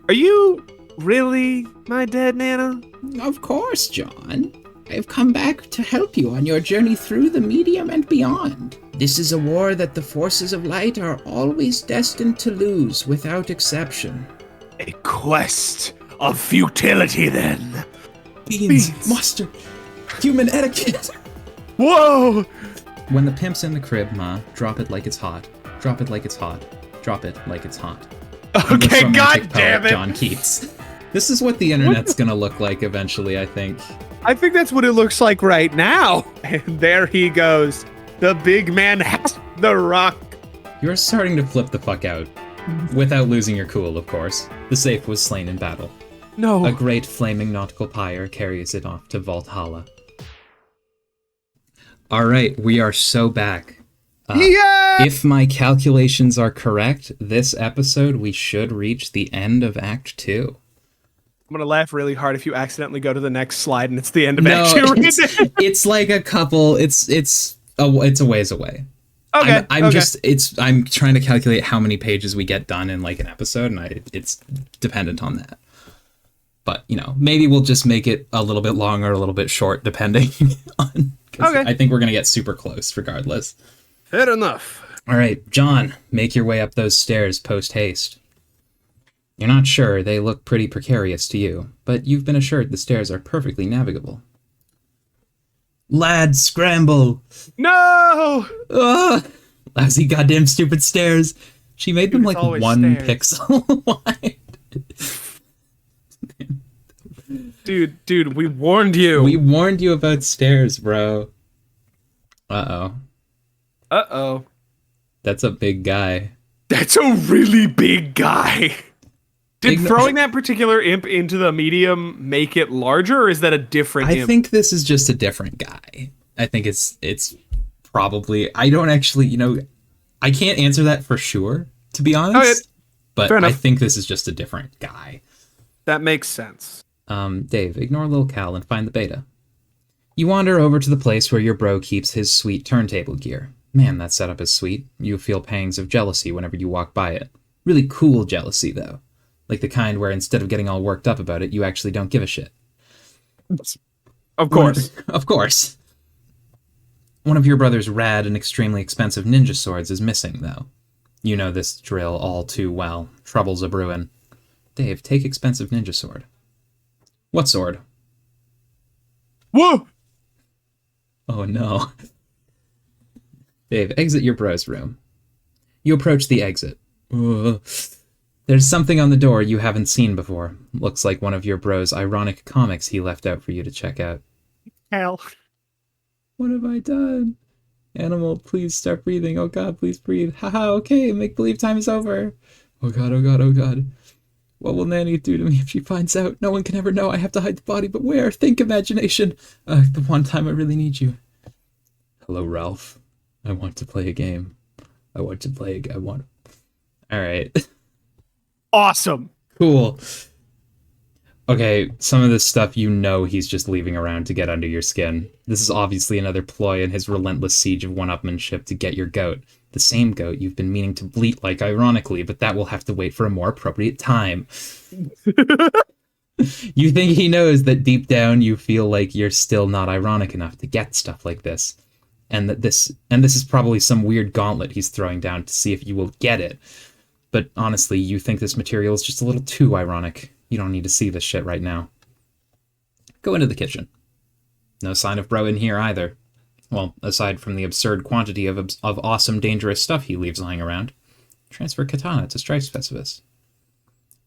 Are you really my dead Nana? Of course, John. I've come back to help you on your journey through the medium and beyond. This is a war that the forces of light are always destined to lose, without exception. A quest of futility, then. Beans, mustard, human etiquette. Whoa! When the pimp's in the crib, Ma, drop it like it's hot. Drop it like it's hot. Drop it like it's hot. Okay, god damn it! John Keats. This is what the internet's gonna look like eventually, I think. I think that's what it looks like right now. And there he goes. The big man has the rock. You're starting to flip the fuck out. Without losing your cool, of course. The safe was slain in battle. No. A great flaming nautical pyre carries it off to Valhalla. Alright, we are so back. Yeah! If my calculations are correct, this episode we should reach the end of Act 2. I'm gonna laugh really hard if you accidentally go to the next slide and it's the end of Act 2. It's like a couple. It's a ways away. Okay. I'm trying to calculate how many pages we get done in like an episode, and it's dependent on that. But maybe we'll just make it a little bit long or a little bit short, depending on. Okay. I think we're gonna get super close, regardless. Fair enough. All right, John, make your way up those stairs post haste. You're not sure, they look pretty precarious to you, but you've been assured the stairs are perfectly navigable. Lad, scramble! No! Ugh! Lousy goddamn stupid stairs. She made them like 1 pixel wide. Dude, we warned you. We warned you about stairs, bro. Uh-oh. Uh-oh. That's a big guy. That's a really big guy. Did throwing that particular imp into the medium make it larger, or is that a different imp? I think this is just a different guy. I think it's probably... I don't actually, I can't answer that for sure, to be honest. But I think this is just a different guy. That makes sense. Dave, ignore Lil Cal and find the beta. You wander over to the place where your bro keeps his sweet turntable gear. Man, that setup is sweet. You feel pangs of jealousy whenever you walk by it. Really cool jealousy, though. Like the kind where instead of getting all worked up about it, you actually don't give a shit. Of course. Of course. One of your brother's rad and extremely expensive ninja swords is missing, though. You know this drill all too well. Trouble's a brewin'. Dave, take expensive ninja sword. What sword? Whoa! Oh no. Dave, exit your bro's room. You approach the exit. Ugh. There's something on the door you haven't seen before. Looks like one of your bro's ironic comics he left out for you to check out. Hell. What have I done? Animal, please start breathing. Oh god, please breathe. Haha, okay, make-believe time is over. Oh god, oh god, oh god. What will Nanny do to me if she finds out? No one can ever know. I have to hide the body, but where? Think, imagination. The one time I really need you. Hello, Ralph. I want to play a game. I want to play a game. Alright. Awesome. Cool. Okay, some of this stuff he's just leaving around to get under your skin. This is obviously another ploy in his relentless siege of one-upmanship to get your goat. The same goat you've been meaning to bleat like ironically, but that will have to wait for a more appropriate time. You think he knows that deep down you feel like you're still not ironic enough to get stuff like this. And this is probably some weird gauntlet he's throwing down to see if you will get it. But honestly, you think this material is just a little too ironic. You don't need to see this shit right now. Go into the kitchen. No sign of bro in here either. Well, aside from the absurd quantity of awesome, dangerous stuff he leaves lying around. Transfer katana to strike specialist.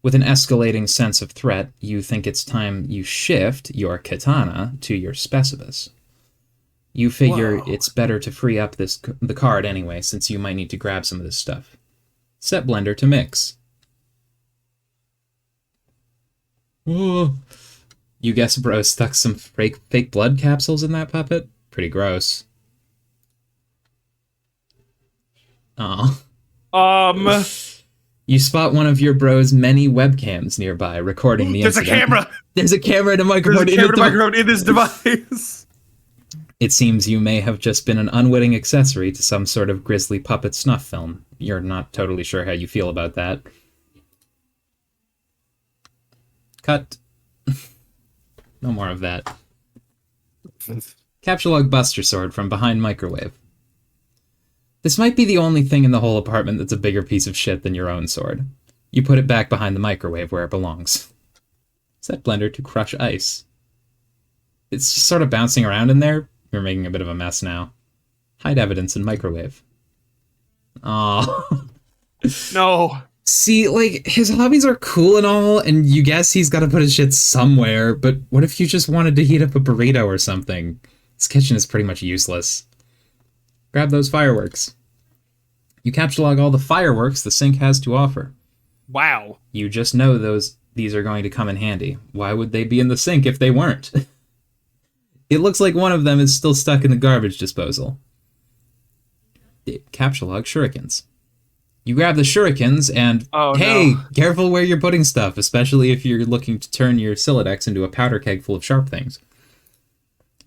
With an escalating sense of threat, you think it's time you shift your katana to your specibus. You figure it's better to free up the card anyway, since you might need to grab some of this stuff. Set blender to mix. Whoa. You guess bro stuck some fake blood capsules in that puppet? Pretty gross. Aw. You spot one of your bro's many webcams nearby, recording the incident. There's a camera! There's a camera and a microphone in this device! It seems you may have just been an unwitting accessory to some sort of grisly puppet snuff film. You're not totally sure how you feel about that. Cut. No more of that. Capture log Buster Sword from behind microwave. This might be the only thing in the whole apartment that's a bigger piece of shit than your own sword. You put it back behind the microwave where it belongs. Set blender to crush ice. It's just sort of bouncing around in there. You're making a bit of a mess now. Hide evidence in microwave. Aww. No. See, like, his hobbies are cool and all, and you guess he's got to put his shit somewhere, but what if you just wanted to heat up a burrito or something? This kitchen is pretty much useless. Grab those fireworks. You capture log all the fireworks the sink has to offer. Wow. You just know these are going to come in handy. Why would they be in the sink if they weren't? It looks like one of them is still stuck in the garbage disposal. Capture log shurikens. You grab the shurikens and, hey, careful where you're putting stuff, especially if you're looking to turn your Silodex into a powder keg full of sharp things.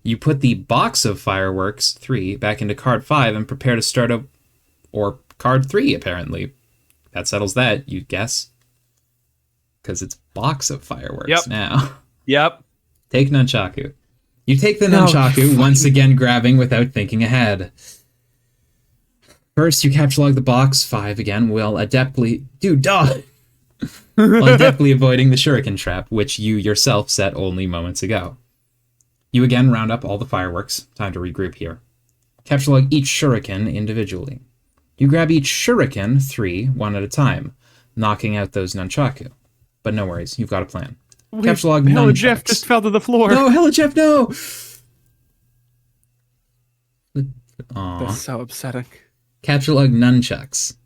You put the box of fireworks, 3, back into card 5 and prepare to start up, or card 3, apparently. That settles that, you'd guess. Because it's box of fireworks now. Yep. Take nunchaku. You take the nunchaku, once again grabbing without thinking ahead. First, you capture log the box, 5 again, while adeptly... Dude, dog! While adeptly avoiding the shuriken trap, which you yourself set only moments ago. You again round up all the fireworks. Time to regroup here. Capture log each shuriken individually. You grab each shuriken, 3, one at a time, knocking out those nunchaku. But no worries, you've got a plan. Capture log Hella nunchucks. Jeff just fell to the floor. No, Hella Jeff, no! Aww. That's so upsetting. Capture log nunchucks.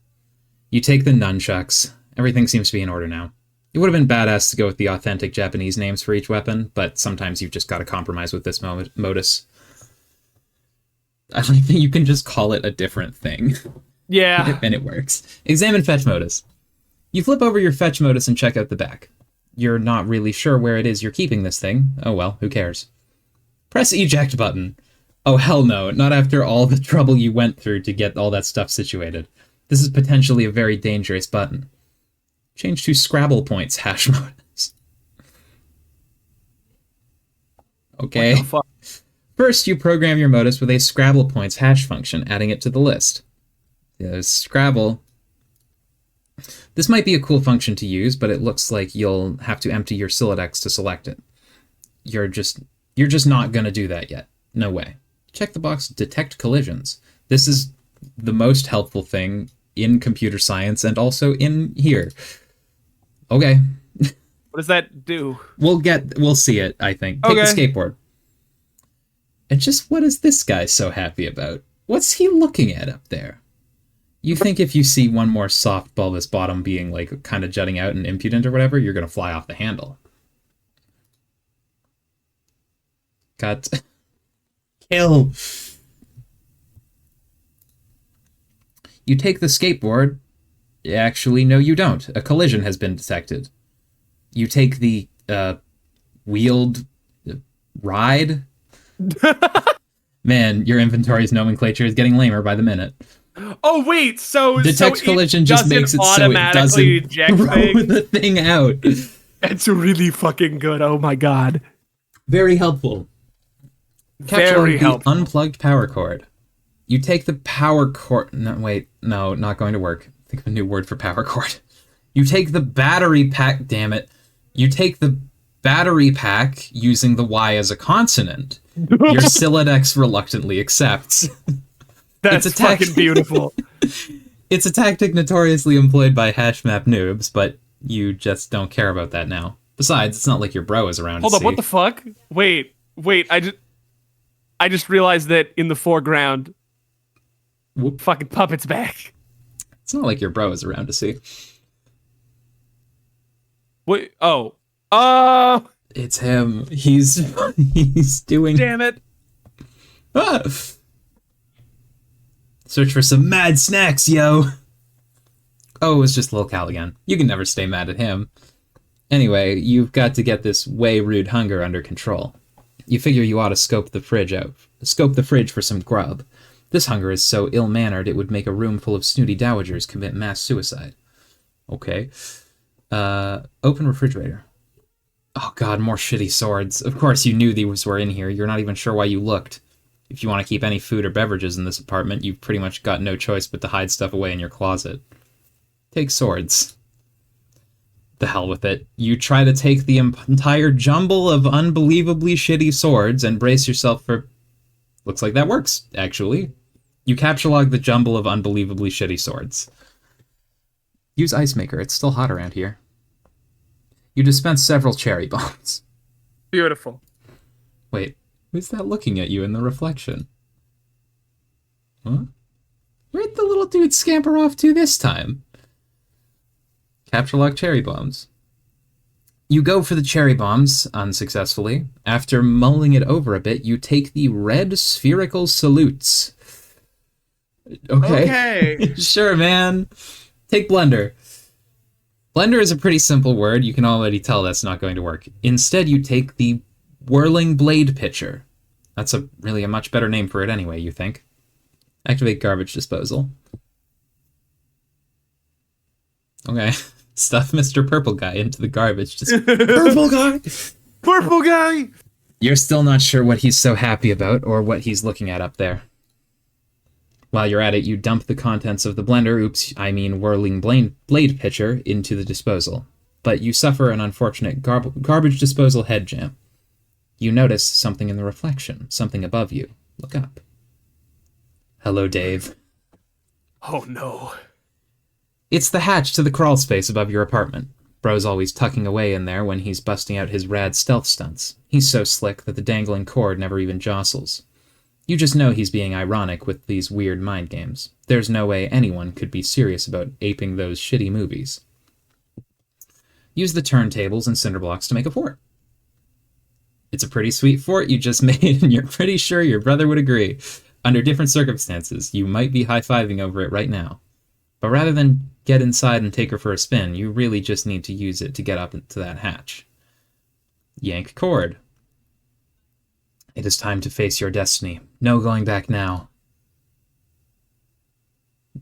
You take the nunchucks. Everything seems to be in order now. It would have been badass to go with the authentic Japanese names for each weapon, but sometimes you've just got to compromise with this modus. I think you can just call it a different thing. Yeah. And it works. Examine fetch modus. You flip over your fetch modus and check out the back. You're not really sure where it is you're keeping this thing. Oh well, who cares? Press eject button. Oh hell no, not after all the trouble you went through to get all that stuff situated. This is potentially a very dangerous button. Change to Scrabble points hash modus. Okay. What the fuck? First, you program your modus with a Scrabble points hash function, adding it to the list. There's Scrabble. This might be a cool function to use, but it looks like you'll have to empty your Silodex to select it. You're just not gonna do that yet. No way. Check the box detect collisions. This is the most helpful thing in computer science and also in here. Okay. What does that do? We'll see it, I think. Take the skateboard. And just what is this guy so happy about? What's he looking at up there? You think if you see one more soft bulbous bottom being like kind of jutting out and impudent or whatever, you're gonna fly off the handle. Cut. Kill. You take the skateboard. Actually, no, you don't. A collision has been detected. You take the wheeled ride. Man, your inventory's nomenclature is getting lamer by the minute. Oh wait, so detect collision just makes it so it doesn't throw the thing out. That's really fucking good. Oh my god. Very helpful. Very helpful. Unplugged power cord. You take the power cord. No, wait, no, not going to work. Think of a new word for power cord. You take the battery pack. Damn it. You take the battery pack using the Y as a consonant. Your Silodex reluctantly accepts. That's fucking beautiful. It's a tactic notoriously employed by hash map noobs, but you just don't care about that now. Besides, it's not like your bro is around. Hold up, what the fuck? Wait, I just realized that in the foreground, fucking Puppet's back. It's not like your bro is around to see. Wait, oh. It's him. He's doing... Damn it. Ah! Search for some mad snacks, yo! Oh, it was just Lil Cal again. You can never stay mad at him. Anyway, you've got to get this way rude hunger under control. You figure you ought to scope the fridge out. Scope the fridge for some grub. This hunger is so ill-mannered it would make a room full of snooty dowagers commit mass suicide. Okay. Open refrigerator. Oh god, more shitty swords. Of course you knew these were in here. You're not even sure why you looked. If you want to keep any food or beverages in this apartment, you've pretty much got no choice but to hide stuff away in your closet. Take swords. The hell with it. You try to take the entire jumble of unbelievably shitty swords and brace yourself for... Looks like that works, actually. You capture log the jumble of unbelievably shitty swords. Use Ice Maker, it's still hot around here. You dispense several cherry bombs. Beautiful. Wait, who's that looking at you in the reflection? Huh? Where'd the little dude scamper off to this time? Capture log cherry bombs. You go for the cherry bombs, unsuccessfully. After mulling it over a bit, you take the red spherical salutes. Okay. Sure, man. Take blender. Blender is a pretty simple word. You can already tell that's not going to work. Instead, you take the whirling blade pitcher. That's really a much better name for it anyway, you think. Activate garbage disposal. Okay. Stuff Mr. Purple Guy into the garbage. Just Purple Guy! Purple Guy! You're still not sure what he's so happy about or what he's looking at up there. While you're at it, you dump the contents of the blender, whirling blade pitcher, into the disposal. But you suffer an unfortunate garbage disposal head jam. You notice something in the reflection, something above you. Look up. Hello, Dave. Oh no. It's the hatch to the crawl space above your apartment. Bro's always tucking away in there when he's busting out his rad stealth stunts. He's so slick that the dangling cord never even jostles. You just know he's being ironic with these weird mind games. There's no way anyone could be serious about aping those shitty movies. Use the turntables and cinder blocks to make a fort. It's a pretty sweet fort you just made, and you're pretty sure your brother would agree. Under different circumstances, you might be high-fiving over it right now. But rather than get inside and take her for a spin, you really just need to use it to get up into that hatch. Yank cord. It is time to face your destiny. No going back now.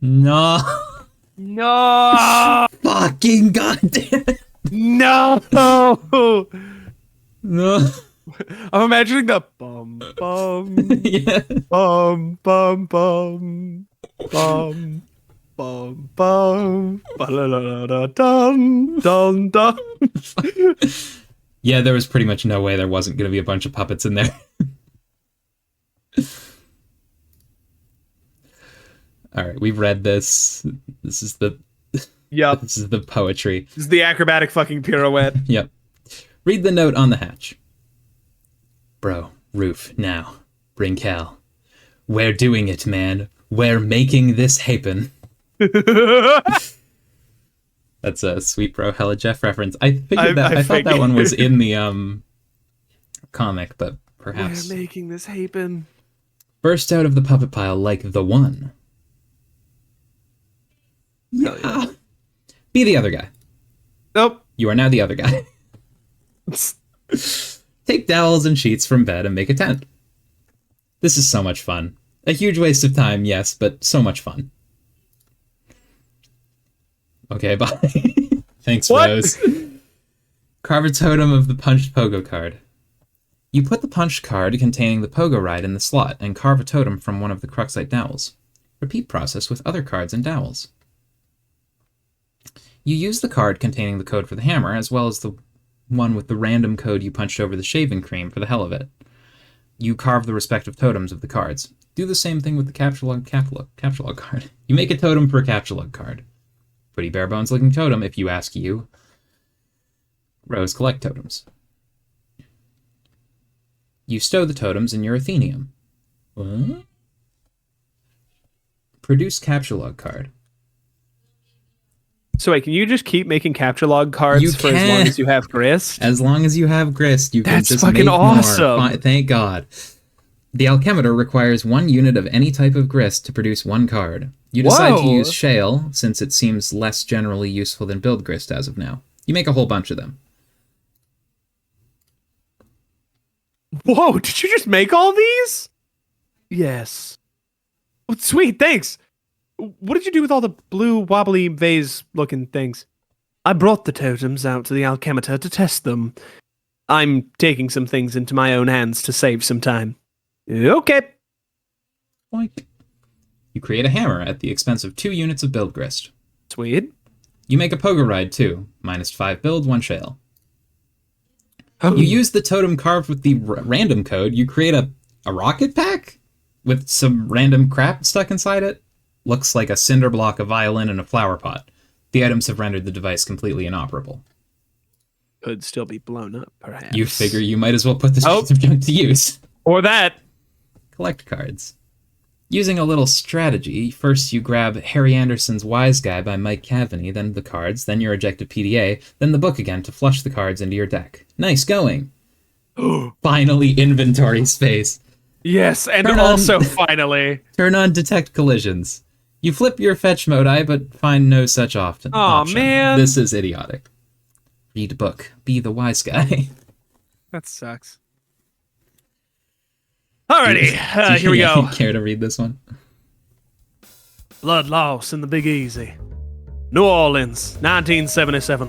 No. No! Fucking goddamn it. No! No. I'm imagining the bum bum Yeah. bum bum bum bum bum bum ba-la-la-la-dum dum dum. Yeah, there was pretty much no way there wasn't going to be a bunch of puppets in there. All right, we've read this. This is the Yep. This is the poetry. This is the acrobatic fucking pirouette. Yep. Read the note on the hatch. Bro, roof, now. Bring Cal. We're doing it, man. We're making this happen. That's a Sweet Bro Hella Jeff reference. I thought that one was in the comic, but perhaps. We're making this happen. Burst out of the puppet pile like the one. Yeah. Be the other guy. Nope. You are now the other guy. Take dowels and sheets from bed and make a tent. This is so much fun. A huge waste of time, yes, but so much fun. Okay, bye. Thanks, What? Rose. Carve a totem of the punched pogo card. You put the punched card containing the pogo ride in the slot and carve a totem from one of the Cruxite dowels. Repeat process with other cards and dowels. You use the card containing the code for the hammer, as well as the one with the random code you punched over the shaving cream for the hell of it. You carve the respective totems of the cards. Do the same thing with the capture log card. You make a totem for a capture log card. Pretty bare bones looking totem, if you ask you. Rose collect totems. You stow the totems in your Athenium. What? Produce capture log card. So wait, can you just keep making capture log cards for as long as you have grist? As long as you have grist, you can just fucking make awesome. more. Thank God. The alchemeter requires 1 unit of any type of grist to produce 1 card. You decide to use shale, since it seems less generally useful than build grist as of now. You make a whole bunch of them. Whoa, did you just make all these? Yes. Oh, sweet, thanks. What did you do with all the blue wobbly vase looking things? I brought the totems out to the alchemeter to test them. I'm taking some things into my own hands to save some time. Okay. Boink. You create a hammer at the expense of 2 units of build grist. Sweet. You make a pogo ride too. -5 build, 1 shale. Oh. You use the totem carved with the random code. You create a rocket pack with some random crap stuck inside it. Looks like a cinder block, a violin, and a flower pot. The items have rendered the device completely inoperable. Could still be blown up, perhaps. You figure you might as well put this piece of junk to use. Or that. Collect cards. Using a little strategy, first you grab Harry Anderson's Wise Guy by Mike Cavaney, then the cards, then your ejected PDA, then the book again to flush the cards into your deck. Nice going. Finally, inventory space. Yes, and also finally. Turn on detect collisions. You flip your fetch mode but find no such option. Man. This is idiotic. Read book. Be the wise guy. That sucks. Alrighty, here we go. Care to read this one? Blood loss in the Big Easy. New Orleans, 1977.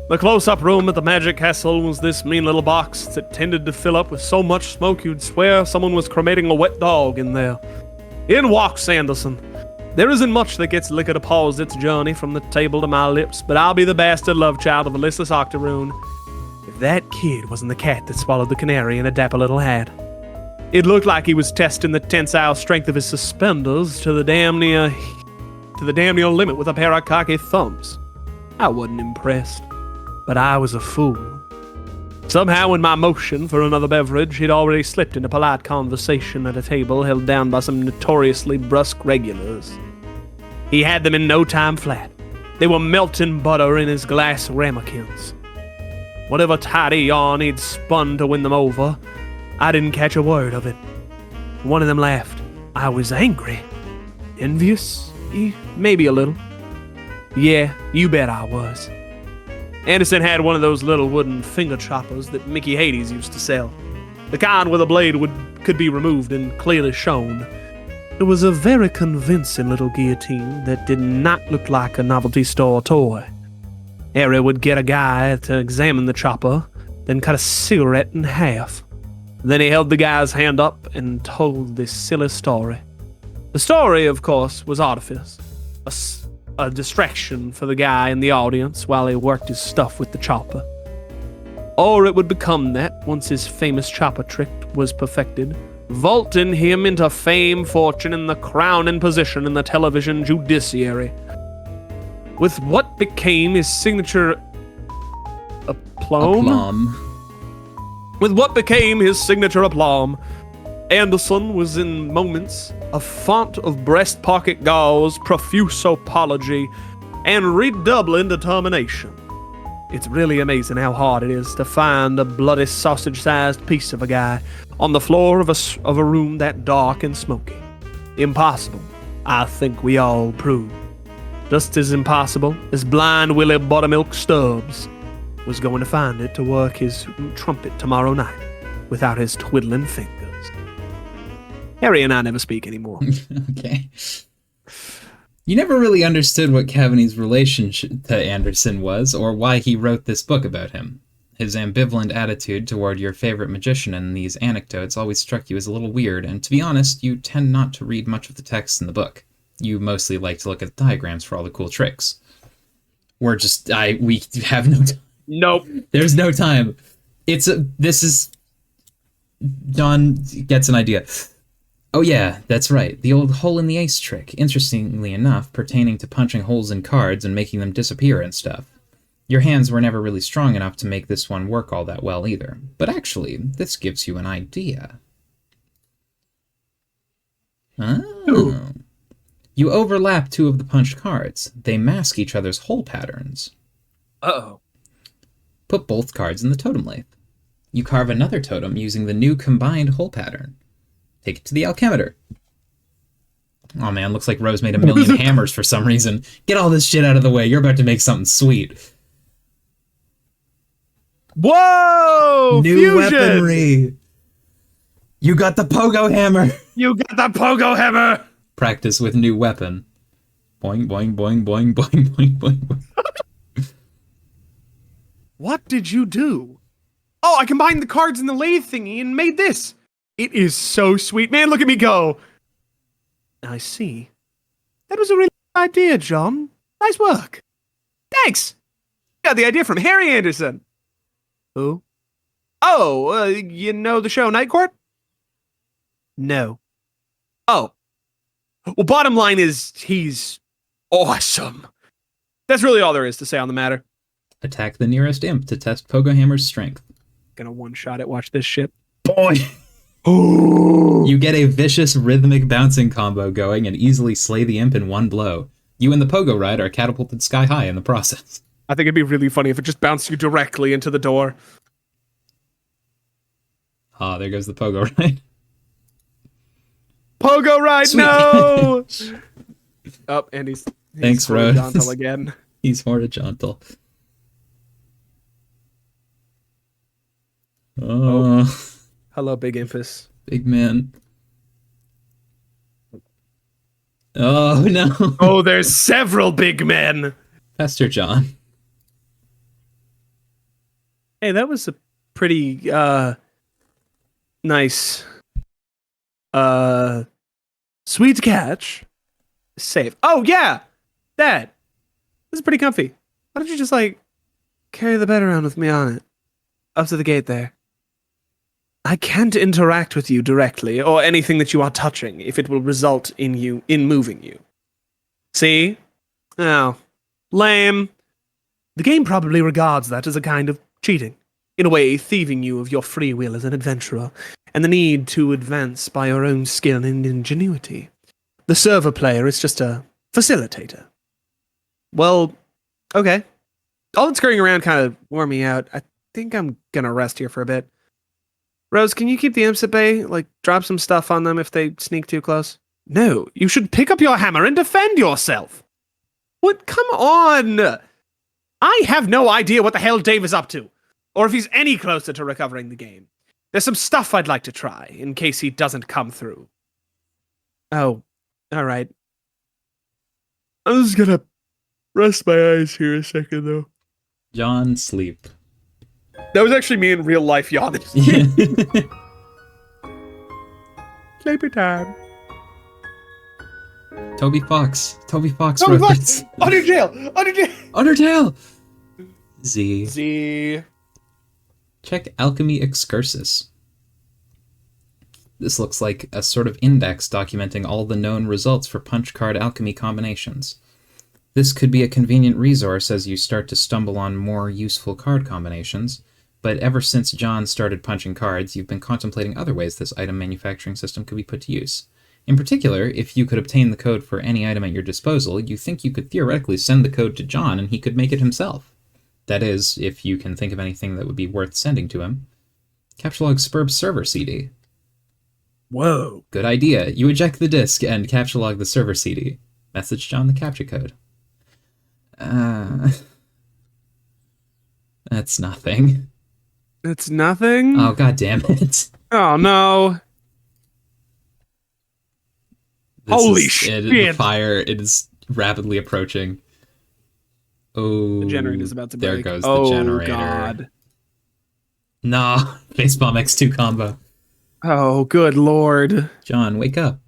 The close-up room at the Magic Castle was this mean little box that tended to fill up with so much smoke you'd swear someone was cremating a wet dog in there. In walks Sanderson. There isn't much that gets liquor to pause its journey from the table to my lips, but I'll be the bastard love child of a listless octoroon. If that kid wasn't the cat that swallowed the canary in a dapper little hat. It looked like he was testing the tensile strength of his suspenders to the damn near limit with a pair of cocky thumbs. I wasn't impressed, but I was a fool. Somehow in my motion for another beverage, he'd already slipped into polite conversation at a table held down by some notoriously brusque regulars. He had them in no time flat. They were melting butter in his glass ramekins. Whatever tidy yarn he'd spun to win them over, I didn't catch a word of it. One of them laughed. I was angry. Envious? Maybe a little. Yeah, you bet I was. Anderson had one of those little wooden finger choppers that Mickey Hades used to sell. The kind where the blade could be removed and clearly shown. It was a very convincing little guillotine that did not look like a novelty store toy. Harry would get a guy to examine the chopper, then cut a cigarette in half. Then he held the guy's hand up and told this silly story. The story, of course, was artifice. A distraction for the guy in the audience while he worked his stuff with the chopper. Or it would become that once his famous chopper trick was perfected, vaulting him into fame, fortune, and the crowning position in the television judiciary. With what became his signature aplomb? With what became his signature aplomb, Anderson was in moments a font of breast pocket gauze, profuse apology, and redoubling determination. It's really amazing how hard it is to find a bloody sausage-sized piece of a guy on the floor of a room that dark and smoky. Impossible, I think we all proved. Just as impossible as blind Willie Buttermilk Stubbs was going to find it to work his trumpet tomorrow night without his twiddling fingers. Harry and I never speak anymore. Okay. You never really understood what Cavaney's relationship to Anderson was, or why he wrote this book about him. His ambivalent attitude toward your favorite magician and these anecdotes always struck you as a little weird, and to be honest, you tend not to read much of the text in the book. You mostly like to look at the diagrams for all the cool tricks. We have no time. Nope. There's no time. Don gets an idea. Oh yeah, that's right. The old hole in the ace trick, interestingly enough, pertaining to punching holes in cards and making them disappear and stuff. Your hands were never really strong enough to make this one work all that well either. But actually, this gives you an idea. Oh. Ooh. You overlap 2 of the punched cards. They mask each other's hole patterns. Uh-oh. Put both cards in the totem lathe. You carve another totem using the new combined hole pattern. Take it to the alchemitor. Oh man, looks like Rose made 1,000,000 hammers for some reason. Get all this shit out of the way. You're about to make something sweet. Whoa! New fusion! weaponry. You got the pogo hammer. You got the pogo hammer! Practice with new weapon. Boing, boing, boing, boing, boing, boing, boing, boing. What did you do? Oh, I combined the cards in the lathe thingy and made this. It is so sweet. Man, look at me go. I see. That was a really good idea, John. Nice work. Thanks. Got the idea from Harry Anderson. Who? Oh, you know the show Night Court? No. Oh. Well, bottom line is, he's awesome. That's really all there is to say on the matter. Attack the nearest imp to test Pogo Hammer's strength. Gonna one-shot it, watch this shit. Boy! Ooh. You get a vicious rhythmic bouncing combo going and easily slay the imp in one blow. You and the Pogo Ride are catapulted sky high in the process. I think it'd be really funny if it just bounced you directly into the door. Ah, there goes the Pogo Ride. Pogo Ride, Sweet. No! Oh, and he's Thanks, Rose. horizontal again. He's horizontal. Oh, Hello, Big Impus. big man. Oh, no. Oh, there's several big men. Pastor John. Hey, that was a pretty, nice, sweet catch. Save. Oh, yeah! That. This is pretty comfy. Why don't you just, like, carry the bed around with me on it? Up to the gate there. I can't interact with you directly, or anything that you are touching, if it will result in moving you. See? Oh. Lame. The game probably regards that as a kind of cheating. In a way, thieving you of your free will as an adventurer, and the need to advance by your own skill and ingenuity. The server player is just a facilitator. Well, okay. All that scurrying around kind of wore me out. I think I'm gonna rest here for a bit. Rose, can you keep the imps at bay? Like, drop some stuff on them if they sneak too close? No, you should pick up your hammer and defend yourself. What? Come on! I have no idea what the hell Dave is up to, or if he's any closer to recovering the game. There's some stuff I'd like to try, in case he doesn't come through. Oh, alright. I'm just gonna rest my eyes here a second, though. John, sleep. That was actually me in real life yawning. Sleepy time. Toby Fox. Toby Fox Toby wrote Fox! this. Under jail! Under jail! Undertale! Z. Z. Check Alchemy Excursus. This looks like a sort of index documenting all the known results for punch card alchemy combinations. This could be a convenient resource as you start to stumble on more useful card combinations, but ever since John started punching cards, you've been contemplating other ways this item manufacturing system could be put to use. In particular, if you could obtain the code for any item at your disposal, you think you could theoretically send the code to John and he could make it himself. That is, if you can think of anything that would be worth sending to him. Captcha Spurb server CD. Whoa. Good idea. You eject the disk and captcha the server CD. Message John the captcha code. That's nothing. It's nothing? Oh, god damn it. Oh, no. Holy shit. The fire, it is rapidly approaching. Oh, The generator's about to there break. goes the Oh, generator. God. Nah, Baseball X2 combo. Oh, good lord. John, wake up.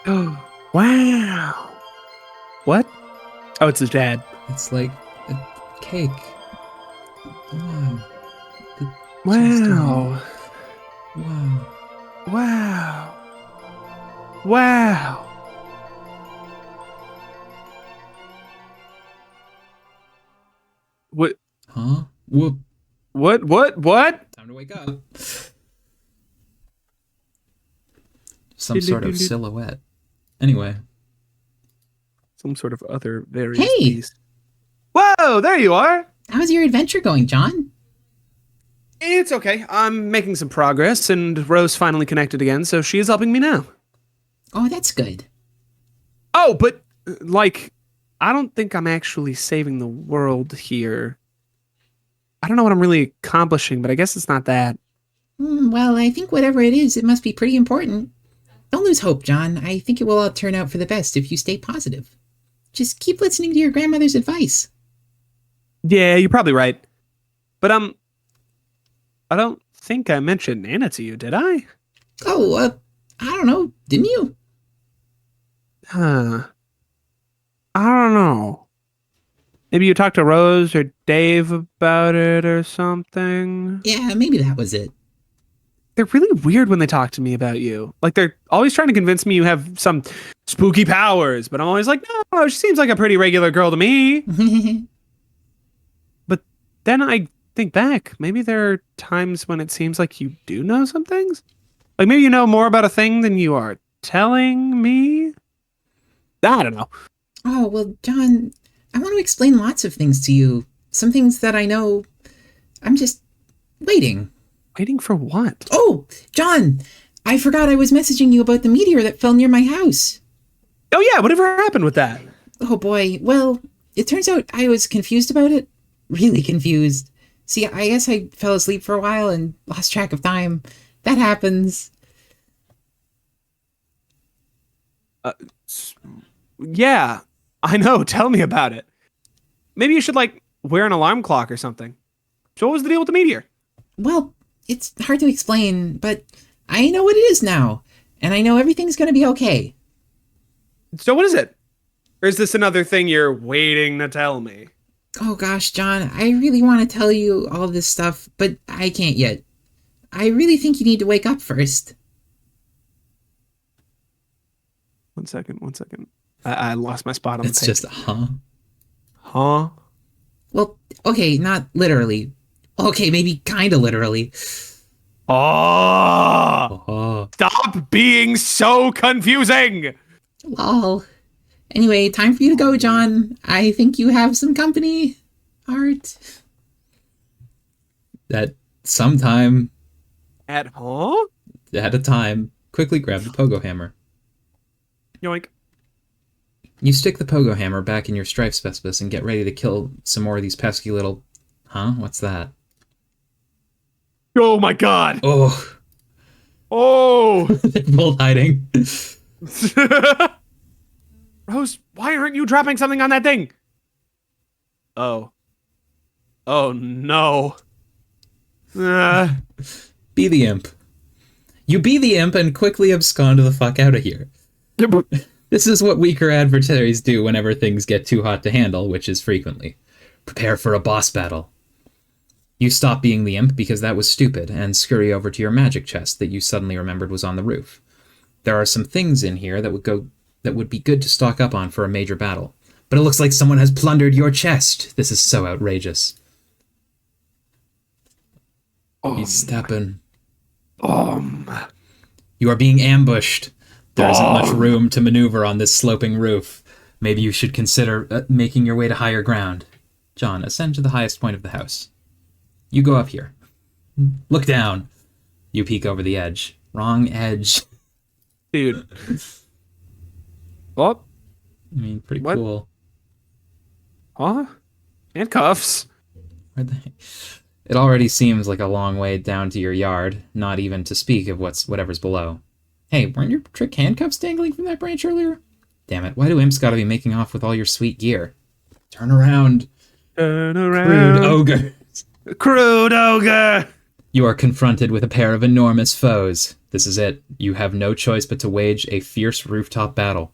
Oh, wow. What? Oh, it's his dad. It's like a cake. Wow. Wow. Wow. Wow. Wow. What? Huh? Whoop. What? Time to wake up. Some sort of silhouette. Anyway. Some sort of other various Hey! beast. Whoa, there you are. How's your adventure going, John? It's okay. I'm making some progress, and Rose finally connected again, so she is helping me now. Oh, that's good. Oh, but, like, I don't think I'm actually saving the world here. I don't know what I'm really accomplishing, but I guess it's not that. Well, I think whatever it is, it must be pretty important. Don't lose hope, John. I think it will all turn out for the best if you stay positive. Just keep listening to your grandmother's advice. Yeah, you're probably right. But I don't think I mentioned Nana to you, did I? Oh, I don't know. Didn't you? Huh. I don't know. Maybe you talked to Rose or Dave about it or something. Yeah, maybe that was it. They're really weird when they talk to me about you. Like they're always trying to convince me you have some spooky powers, but I'm always like, no, she seems like a pretty regular girl to me. But then I think back, maybe there are times when it seems like you do know some things. Like maybe you know more about a thing than you are telling me. I don't know. Oh, well, John, I want to explain lots of things to you. Some things that I know. I'm just waiting. Waiting for what? Oh, John, I forgot I was messaging you about the meteor that fell near my house. Oh yeah, whatever happened with that? Oh boy, well, it turns out I was confused about it. Really confused. See, I guess I fell asleep for a while and lost track of time. That happens. Yeah, I know. Tell me about it. Maybe you should like wear an alarm clock or something. So what was the deal with the meteor? Well, it's hard to explain, but I know what it is now, and I know everything's gonna be okay. So what is it? Or is this another thing you're waiting to tell me? Oh gosh, John, I really want to tell you all this stuff, but I can't yet. I really think you need to wake up first. One second. I lost my spot on It's the page. just, huh? Huh? Well, okay, not literally. Okay, maybe kinda literally. Oh! Oh. Stop being so confusing! Lol. Anyway, time for you to go, John. I think you have some company. Art. At some time, At huh? at a time, quickly grab the pogo hammer. Yoink. You stick the pogo hammer back in your strife specimen and get ready to kill some more of these pesky little... Huh? What's that? Oh my god! Oh! Oh! They're both hiding. Rose, why aren't you dropping something on that thing? Oh. Oh no. Be the imp. You be the imp and quickly abscond the fuck out of here. This is what weaker adversaries do whenever things get too hot to handle, which is frequently. Prepare for a boss battle. You stop being the imp because that was stupid, and scurry over to your magic chest that you suddenly remembered was on the roof. There are some things in here that would be good to stock up on for a major battle. But it looks like someone has plundered your chest. This is so outrageous. He's stepping. You are being ambushed. There isn't much room to maneuver on this sloping roof. Maybe you should consider making your way to higher ground. John, ascend to the highest point of the house. You go up here. Look down. You peek over the edge. Wrong edge. Dude. What? I mean, pretty What? cool. Huh? Handcuffs? Where the heck? It already seems like a long way down to your yard, not even to speak of whatever's below. Hey, weren't your trick handcuffs dangling from that branch earlier? Damn it, why do imps gotta be making off with all your sweet gear? Turn around. Turn Rude around. ogre. Crude ogre! You are confronted with a pair of enormous foes. This is it. You have no choice but to wage a fierce rooftop battle.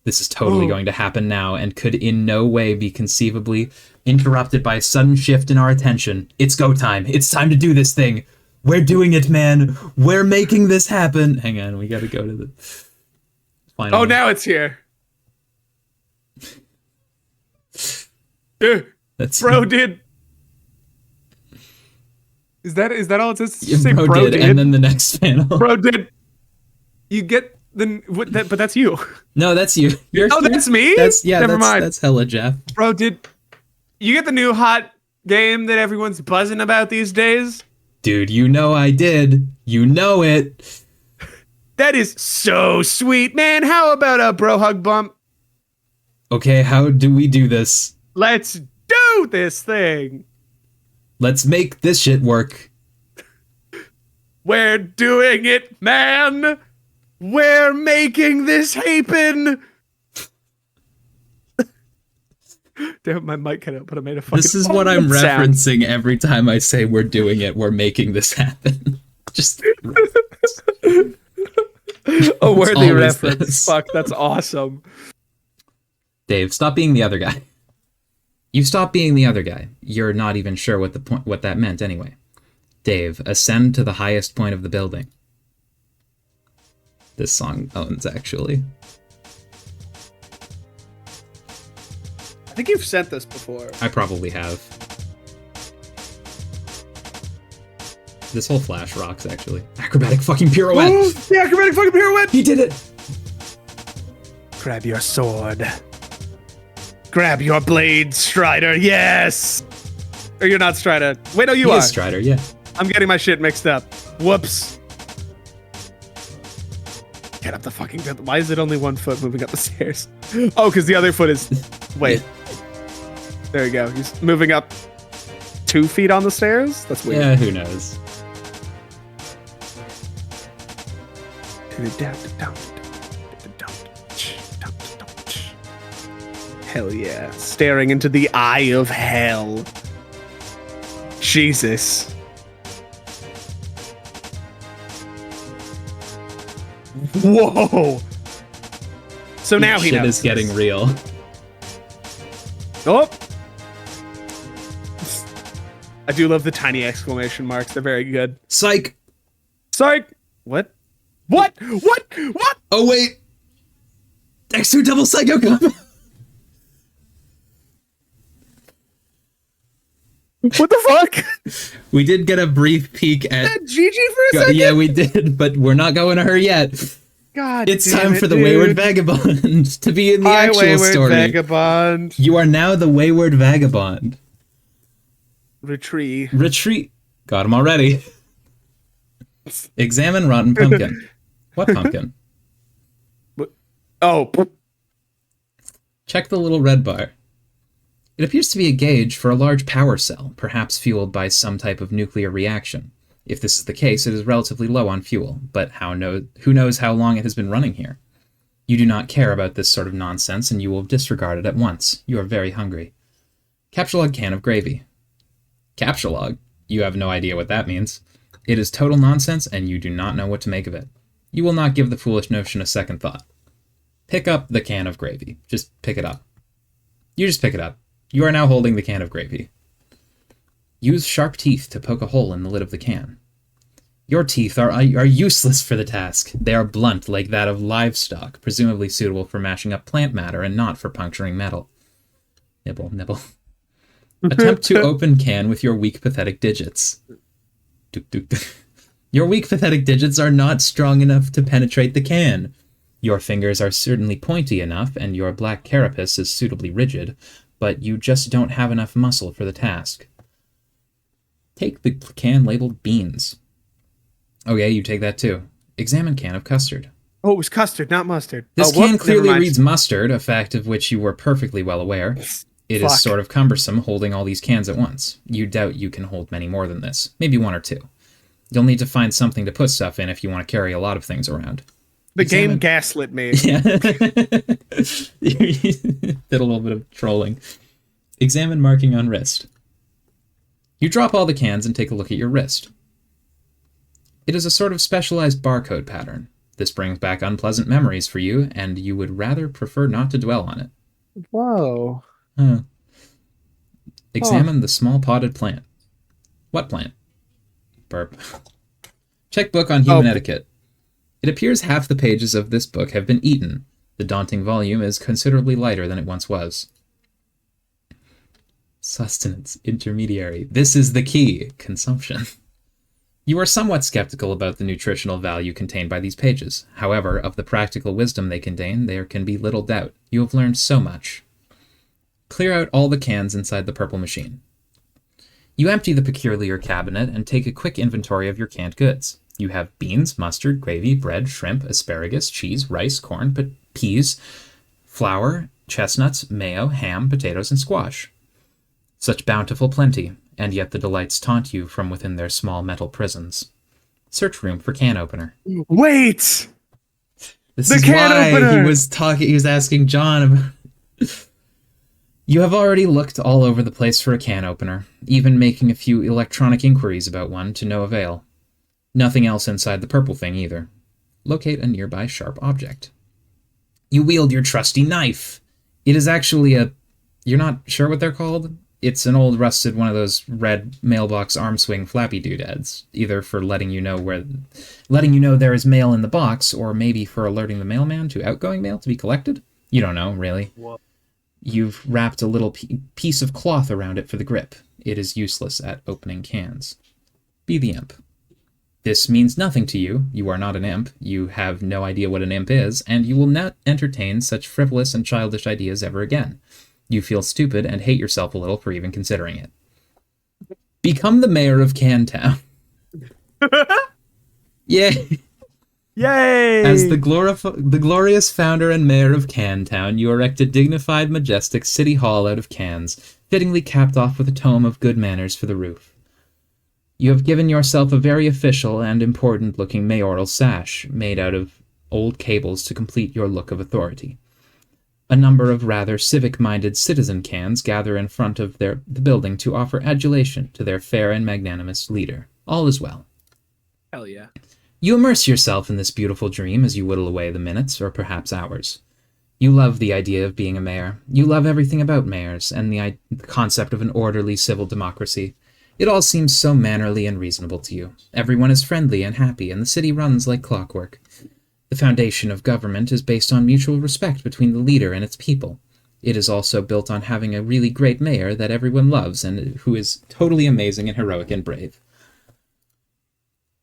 This is totally going to happen now and could in no way be conceivably interrupted by a sudden shift in our attention. It's go time. It's time to do this thing. We're doing it, man. We're making this happen. Hang on, we gotta go to the final. Oh, now it's here. That's Bro did. Is that all it says? Yeah, Say bro did, and then the next panel. Bro did. You get the but that's you. No, that's you. That's me? Never mind. That's hella Jeff. Bro did. You get the new hot game that everyone's buzzing about these days? Dude, you know I did. You know it. That is so sweet, man. How about a bro hug bump? Okay, how do we do this? Let's do this thing. Let's make this shit work. We're doing it, man. We're making this happen. Damn, my mic cut out, but I made a fucking. This is what I'm sound. referencing every time I say we're doing it. We're making this happen. Just A worthy always reference. this. Fuck, that's awesome. Dave, stop being the other guy. You stop being the other guy. You're not even sure what that meant anyway. Dave, ascend to the highest point of the building. This song owns, actually. I think you've sent this before. I probably have. This whole Flash rocks, actually. Acrobatic fucking pirouette! Ooh, the acrobatic fucking pirouette! He did it! Grab your sword. Grab your blade, Strider. Yes! Or you're not Strider. Wait, no, you He are. is Strider, yeah. I'm getting my shit mixed up. Whoops. Get up the fucking... Why is it only 1 foot moving up the stairs? Oh, because the other foot is... Wait. There you go. He's moving up 2 feet on the stairs? That's weird. Yeah, who knows? Hell yeah. Staring into the eye of hell. Jesus. Whoa. So now he Shit knows. is getting real. Oh. I do love the tiny exclamation marks. They're very good. Psych! Psych. What? What? What? What? Oh, wait! X2 double psycho combo! What the fuck? We did get a brief peek at... GG for a second? Yeah, we did, but we're not going to her yet. God It's damn time it, for the dude. Wayward Vagabond to be in the Hi, actual Wayward story. Vagabond. You are now the Wayward Vagabond. Retreat. Retreat. Got him already. Examine rotten pumpkin. What pumpkin? Oh. Check the little red bar. It appears to be a gauge for a large power cell, perhaps fueled by some type of nuclear reaction. If this is the case, it is relatively low on fuel, but who knows how long it has been running here? You do not care about this sort of nonsense, and you will disregard it at once. You are very hungry. Capsulog can of gravy. Capsulog? You have no idea what that means. It is total nonsense, and you do not know what to make of it. You will not give the foolish notion a second thought. Pick up the can of gravy. Just pick it up. You just pick it up. You are now holding the can of gravy. Use sharp teeth to poke a hole in the lid of the can. Your teeth are useless for the task. They are blunt like that of livestock, presumably suitable for mashing up plant matter and not for puncturing metal. Nibble, nibble. Attempt to open can with your weak, pathetic digits. Dook, dook, dook. Your weak, pathetic digits are not strong enough to penetrate the can. Your fingers are certainly pointy enough, and your black carapace is suitably rigid, but you just don't have enough muscle for the task. Take the can labeled beans. Okay, you take that too. Examine can of custard. Oh, it was custard, not mustard. This oh, can whoop, clearly never mind. reads mustard, a fact of which you were perfectly well aware. It Fuck. is sort of cumbersome holding all these cans at once. You doubt you can hold many more than this. Maybe 1 or 2. You'll need to find something to put stuff in if you want to carry a lot of things around. The game gaslit me. Yeah. Did a little bit of trolling. Examine marking on wrist. You drop all the cans and take a look at your wrist. It is a sort of specialized barcode pattern. This brings back unpleasant memories for you, and you would rather prefer not to dwell on it. Whoa. Huh. Examine the small potted plant. What plant? Burp. Check book on human etiquette. It appears half the pages of this book have been eaten. The daunting volume is considerably lighter than it once was. Sustenance. Intermediary. This is the key. Consumption. You are somewhat skeptical about the nutritional value contained by these pages. However, of the practical wisdom they contain, there can be little doubt. You have learned so much. Clear out all the cans inside the purple machine. You empty the peculiar cabinet and take a quick inventory of your canned goods. You have beans, mustard, gravy, bread, shrimp, asparagus, cheese, rice, corn, peas, flour, chestnuts, mayo, ham, potatoes, and squash. Such bountiful plenty, and yet the delights taunt you from within their small metal prisons. Search room for can opener. Wait! This The is can why opener! he was asking John about... You have already looked all over the place for a can opener, even making a few electronic inquiries about one to no avail. Nothing else inside the purple thing either. Locate a nearby sharp object. You wield your trusty knife. It is actually a... You're not sure what they're called? It's an old rusted one of those red mailbox arm swing flappy doodads, either for letting you know there is mail in the box, or maybe for alerting the mailman to outgoing mail to be collected. You don't know, really. What? You've wrapped a little piece of cloth around it for the grip. It is useless at opening cans. Be the imp. This means nothing to you. You are not an imp. You have no idea what an imp is, and you will not entertain such frivolous and childish ideas ever again. You feel stupid and hate yourself a little for even considering it. Become the mayor of Cantown. Yay! Yay! As the glorious founder and mayor of Cantown, you erect a dignified, majestic city hall out of cans, fittingly capped off with a tome of good manners for the roof. You have given yourself a very official and important-looking mayoral sash, made out of old cables to complete your look of authority. A number of rather civic-minded citizen cans gather in front of the building to offer adulation to their fair and magnanimous leader. All is well. Hell yeah. You immerse yourself in this beautiful dream as you whittle away the minutes, or perhaps hours. You love the idea of being a mayor. You love everything about mayors, and the concept of an orderly civil democracy. It all seems so mannerly and reasonable to you. Everyone is friendly and happy, and the city runs like clockwork. The foundation of government is based on mutual respect between the leader and its people. It is also built on having a really great mayor that everyone loves and who is totally amazing and heroic and brave.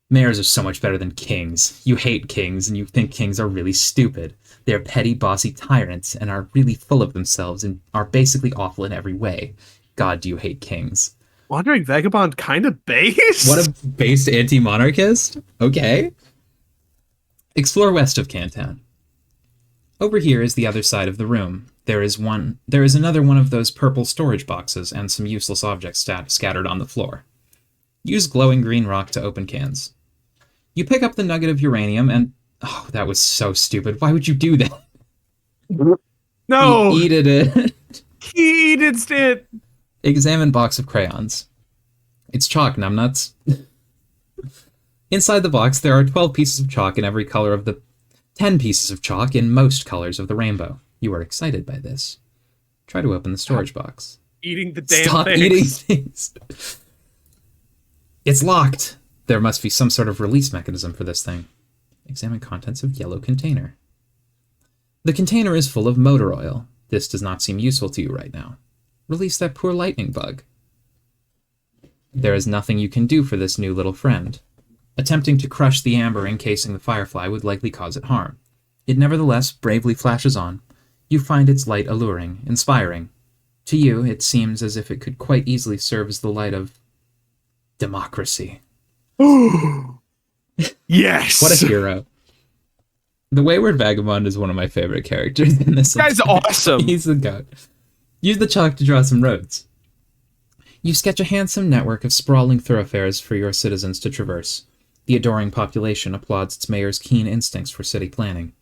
Mayors are so much better than kings. You hate kings and you think kings are really stupid. They're petty, bossy tyrants and are really full of themselves and are basically awful in every way. God, do you hate kings. Wandering Vagabond kind of based? What a based anti-monarchist? Okay. Explore west of Cantown. Over here is the other side of the room. There is another one of those purple storage boxes and some useless objects scattered on the floor. Use glowing green rock to open cans. You pick up the nugget of uranium and... Oh, that was so stupid. Why would you do that? No! He eated it. He eated it! Examine box of crayons. It's chalk, numbnuts. Inside the box, there are 12 pieces of chalk in every color of the... 10 pieces of chalk in most colors of the rainbow. You are excited by this. Try to open the storage box. Eating the damn Stop things. eating things. It's locked. There must be some sort of release mechanism for this thing. Examine contents of yellow container. The container is full of motor oil. This does not seem useful to you right now. Release that poor lightning bug. There is nothing you can do for this new little friend. Attempting to crush the amber encasing the firefly would likely cause it harm. It nevertheless bravely flashes on. You find its light alluring, inspiring. To you, it seems as if it could quite easily serve as the light of... democracy. Yes! What a hero. The Wayward Vagabond is one of my favorite characters in this. This guy's awesome! He's the goat. Use the chalk to draw some roads. You sketch a handsome network of sprawling thoroughfares for your citizens to traverse. The adoring population applauds its mayor's keen instincts for city planning.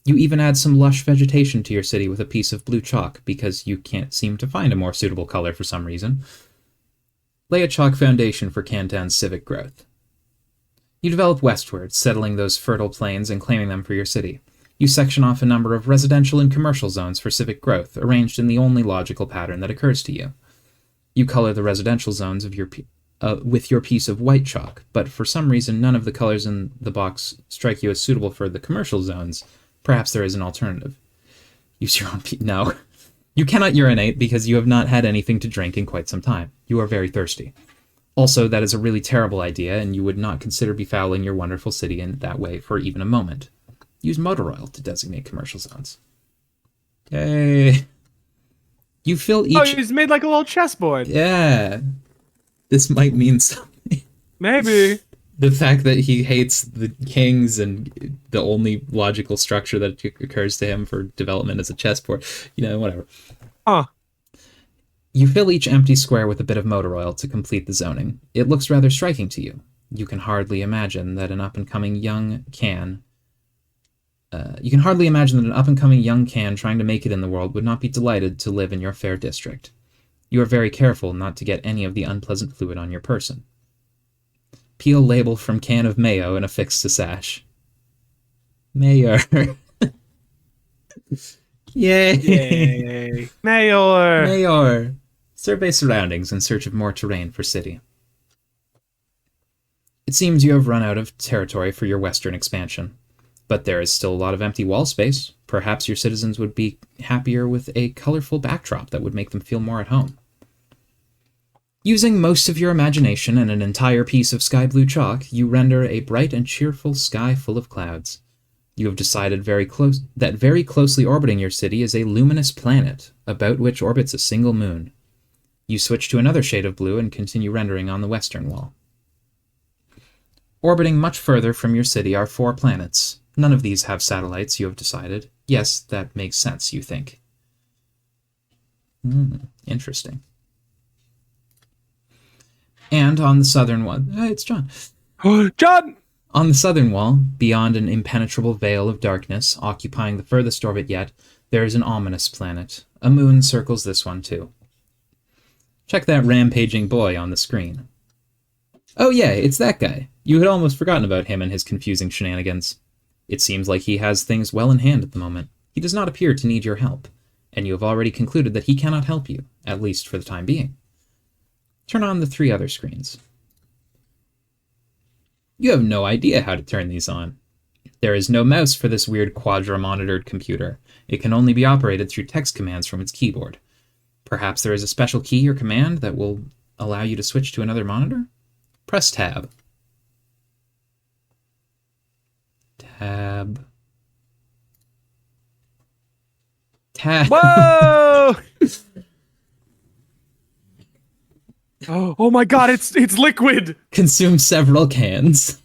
You even add some lush vegetation to your city with a piece of blue chalk, because you can't seem to find a more suitable color for some reason. Lay a chalk foundation for Cantown's civic growth. You develop westward, settling those fertile plains and claiming them for your city. You section off a number of residential and commercial zones for civic growth, arranged in the only logical pattern that occurs to you. You color the residential zones of with your piece of white chalk, but for some reason none of the colors in the box strike you as suitable for the commercial zones. Perhaps there is an alternative. Use your own No. You cannot urinate because you have not had anything to drink in quite some time. You are very thirsty. Also, that is a really terrible idea, and you would not consider befouling your wonderful city in that way for even a moment. Use motor oil to designate commercial zones. Yay. You fill each... Oh, he's made like a little chessboard. Yeah. This might mean something. Maybe. The fact that he hates the kings and the only logical structure that occurs to him for development is a chessboard. Whatever. Huh. You fill each empty square with a bit of motor oil to complete the zoning. It looks rather striking to you. You can hardly imagine that an up-and-coming young can You can hardly imagine that an up-and-coming young can trying to make it in the world would not be delighted to live in your fair district. You are very careful not to get any of the unpleasant fluid on your person. Peel label from can of mayo and affix to sash. Mayor. Yay! Yay. Mayor! Mayor! Survey surroundings in search of more terrain for city. It seems you have run out of territory for your western expansion. But there is still a lot of empty wall space. Perhaps your citizens would be happier with a colorful backdrop that would make them feel more at home. Using most of your imagination and an entire piece of sky blue chalk, you render a bright and cheerful sky full of clouds. You have decided that very closely orbiting your city is a luminous planet, about which orbits a single moon. You switch to another shade of blue and continue rendering on the western wall. Orbiting much further from your city are 4 planets. None of these have satellites, you have decided. Yes, that makes sense, you think. Interesting. And on the southern one... Hey, it's John. John! On the southern wall, beyond an impenetrable veil of darkness, occupying the furthest orbit yet, there is an ominous planet. A moon circles this one, too. Check that rampaging boy on the screen. Oh yeah, it's that guy. You had almost forgotten about him and his confusing shenanigans. It seems like he has things well in hand at the moment. He does not appear to need your help, and you have already concluded that he cannot help you, at least for the time being. Turn on the 3 other screens. You have no idea how to turn these on. There is no mouse for this weird quadra-monitored computer. It can only be operated through text commands from its keyboard. Perhaps there is a special key or command that will allow you to switch to another monitor? Press Tab. Tab. Whoa! Oh my god, it's liquid! Consume several cans.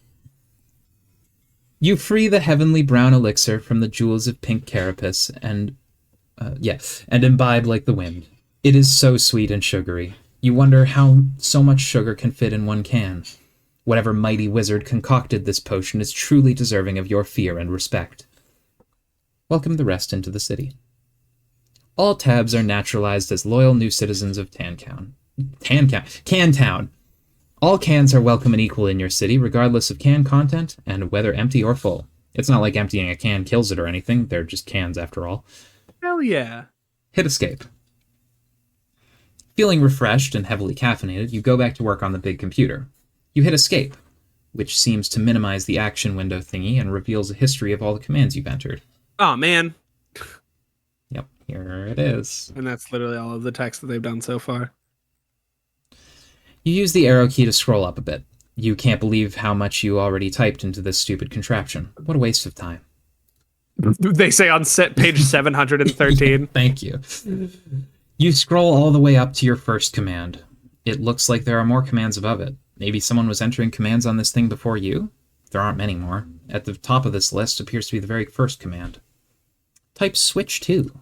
You free the heavenly brown elixir from the jewels of pink carapace and imbibe like the wind. It is so sweet and sugary. You wonder how so much sugar can fit in one can. Whatever mighty wizard concocted this potion is truly deserving of your fear and respect. Welcome the rest into the city. All tabs are naturalized as loyal new citizens of Cantown. All cans are welcome and equal in your city, regardless of can content and whether empty or full. It's not like emptying a can kills it or anything, they're just cans after all. Hell yeah. Hit escape. Feeling refreshed and heavily caffeinated, you go back to work on the big computer. You hit escape, which seems to minimize the action window thingy and reveals a history of all the commands you've entered. Oh man. Yep, here it is. And that's literally all of the text that they've done so far. You use the arrow key to scroll up a bit. You can't believe how much you already typed into this stupid contraption. What a waste of time. They say on set page 713. Thank you. You scroll all the way up to your first command. It looks like there are more commands above it. Maybe someone was entering commands on this thing before you? There aren't many more. At the top of this list appears to be the very first command. Type switch 2.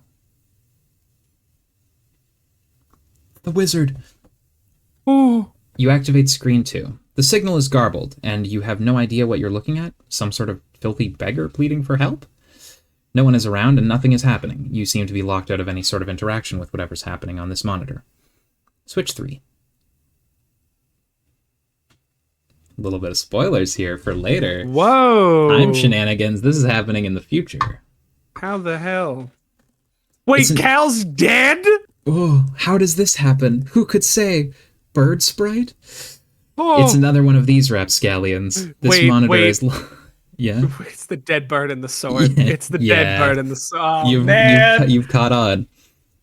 The wizard. Oh. You activate screen 2. The signal is garbled, and you have no idea what you're looking at? Some sort of filthy beggar pleading for help? No one is around and nothing is happening. You seem to be locked out of any sort of interaction with whatever's happening on this monitor. Switch 3. A little bit of spoilers here for later. Whoa! I'm shenanigans. This is happening in the future. How the hell? Wait, Cal's dead? Oh, how does this happen? Who could say? Bird sprite? Oh. It's another one of these rapscallions. This monitor is... Yeah? It's the dead bird and the sword. Yeah, It's the dead bird and the sword. Oh, you've caught on.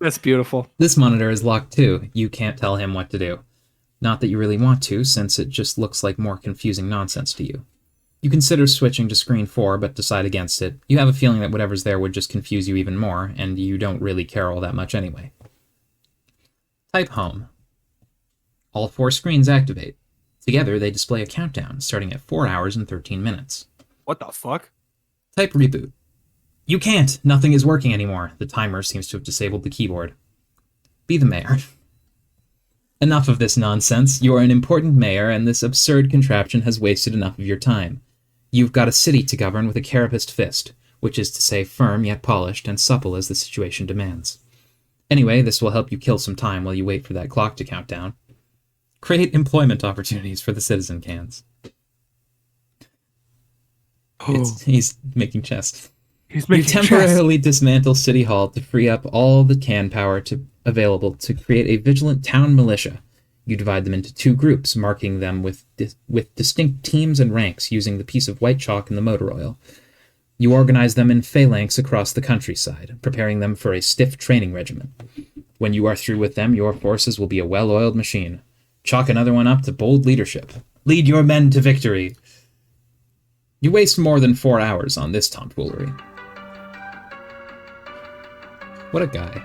That's beautiful. This monitor is locked too. You can't tell him what to do. Not that you really want to, since it just looks like more confusing nonsense to you. You consider switching to screen 4, but decide against it. You have a feeling that whatever's there would just confuse you even more, and you don't really care all that much anyway. Type home. All 4 screens activate. Together, they display a countdown, starting at 4 hours and 13 minutes. What the fuck? Type reboot. You can't! Nothing is working anymore. The timer seems to have disabled the keyboard. Be the mayor. Enough of this nonsense. You are an important mayor, and this absurd contraption has wasted enough of your time. You've got a city to govern with a carapaced fist. which is to say firm yet polished and supple as the situation demands. Anyway, this will help you kill some time while you wait for that clock to count down. Create employment opportunities for the citizen cans. He's making chess. He's making You temporarily dismantle City Hall to free up all the can power available to create a vigilant town militia. You divide them into 2 groups, marking them with distinct teams and ranks using the piece of white chalk and the motor oil. You organize them in phalanx across the countryside, preparing them for a stiff training regimen. When you are through with them, your forces will be a well-oiled machine. Chalk another one up to bold leadership. Lead your men to victory. You waste more than 4 hours on this tomfoolery. What a guy.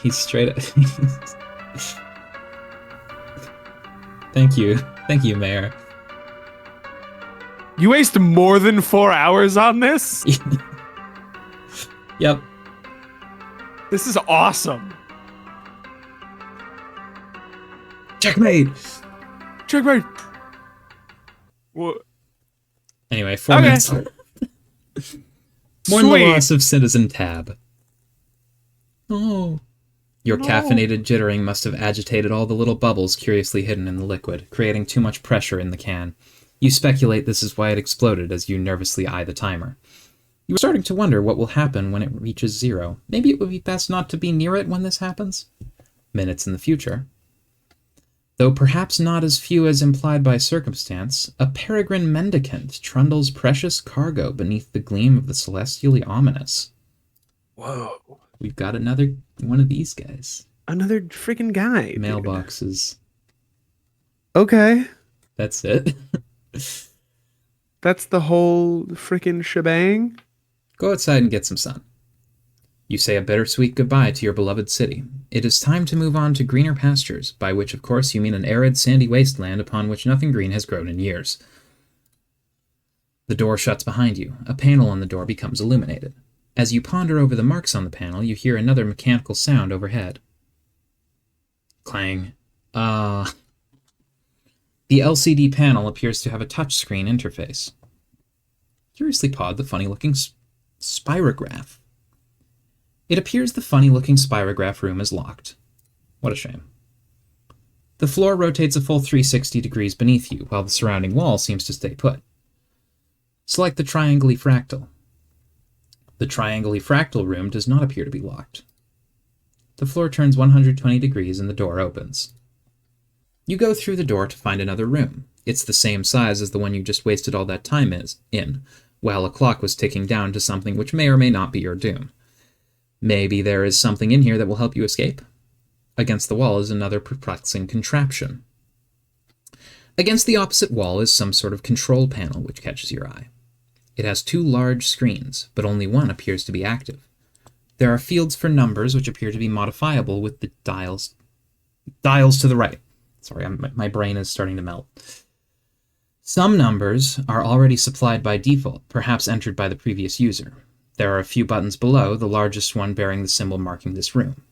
He's straight up. Thank you, Mayor. You waste more than 4 hours on this? Yep. This is awesome. Checkmate! Checkmate! What? Anyway, 4 minutes. Mourn the loss of Citizen Tab. Oh. Your caffeinated jittering must have agitated all the little bubbles curiously hidden in the liquid, creating too much pressure in the can. You speculate this is why it exploded as you nervously eye the timer. You are starting to wonder what will happen when it reaches 0. Maybe it would be best not to be near it when this happens. Minutes in the future. Though perhaps not as few as implied by circumstance, a peregrine mendicant trundles precious cargo beneath the gleam of the celestially ominous. Whoa. We've got another one of these guys. Another freaking guy. Mailboxes. Okay. That's it. That's the whole freaking shebang? Go outside and get some sun. You say a bittersweet goodbye to your beloved city. It is time to move on to greener pastures, by which, of course, you mean an arid, sandy wasteland upon which nothing green has grown in years. The door shuts behind you. A panel on the door becomes illuminated. As you ponder over the marks on the panel, you hear another mechanical sound overhead. Clang. The LCD panel appears to have a touchscreen interface. Curiously pod the funny-looking spirograph. It appears the funny-looking spirograph room is locked. What a shame. The floor rotates a full 360 degrees beneath you, while the surrounding wall seems to stay put. Select the triangle fractal. The triangle fractal room does not appear to be locked. The floor turns 120 degrees and the door opens. You go through the door to find another room. It's the same size as the one you just wasted all that time in, while a clock was ticking down to something which may or may not be your doom. Maybe there is something in here that will help you escape. Against the wall is another perplexing contraption. Against the opposite wall is some sort of control panel which catches your eye. It has 2 large screens, but only one appears to be active. There are fields for numbers which appear to be modifiable with the dials to the right. Sorry, my brain is starting to melt. Some numbers are already supplied by default, perhaps entered by the previous user. There are a few buttons below, the largest one bearing the symbol marking this room.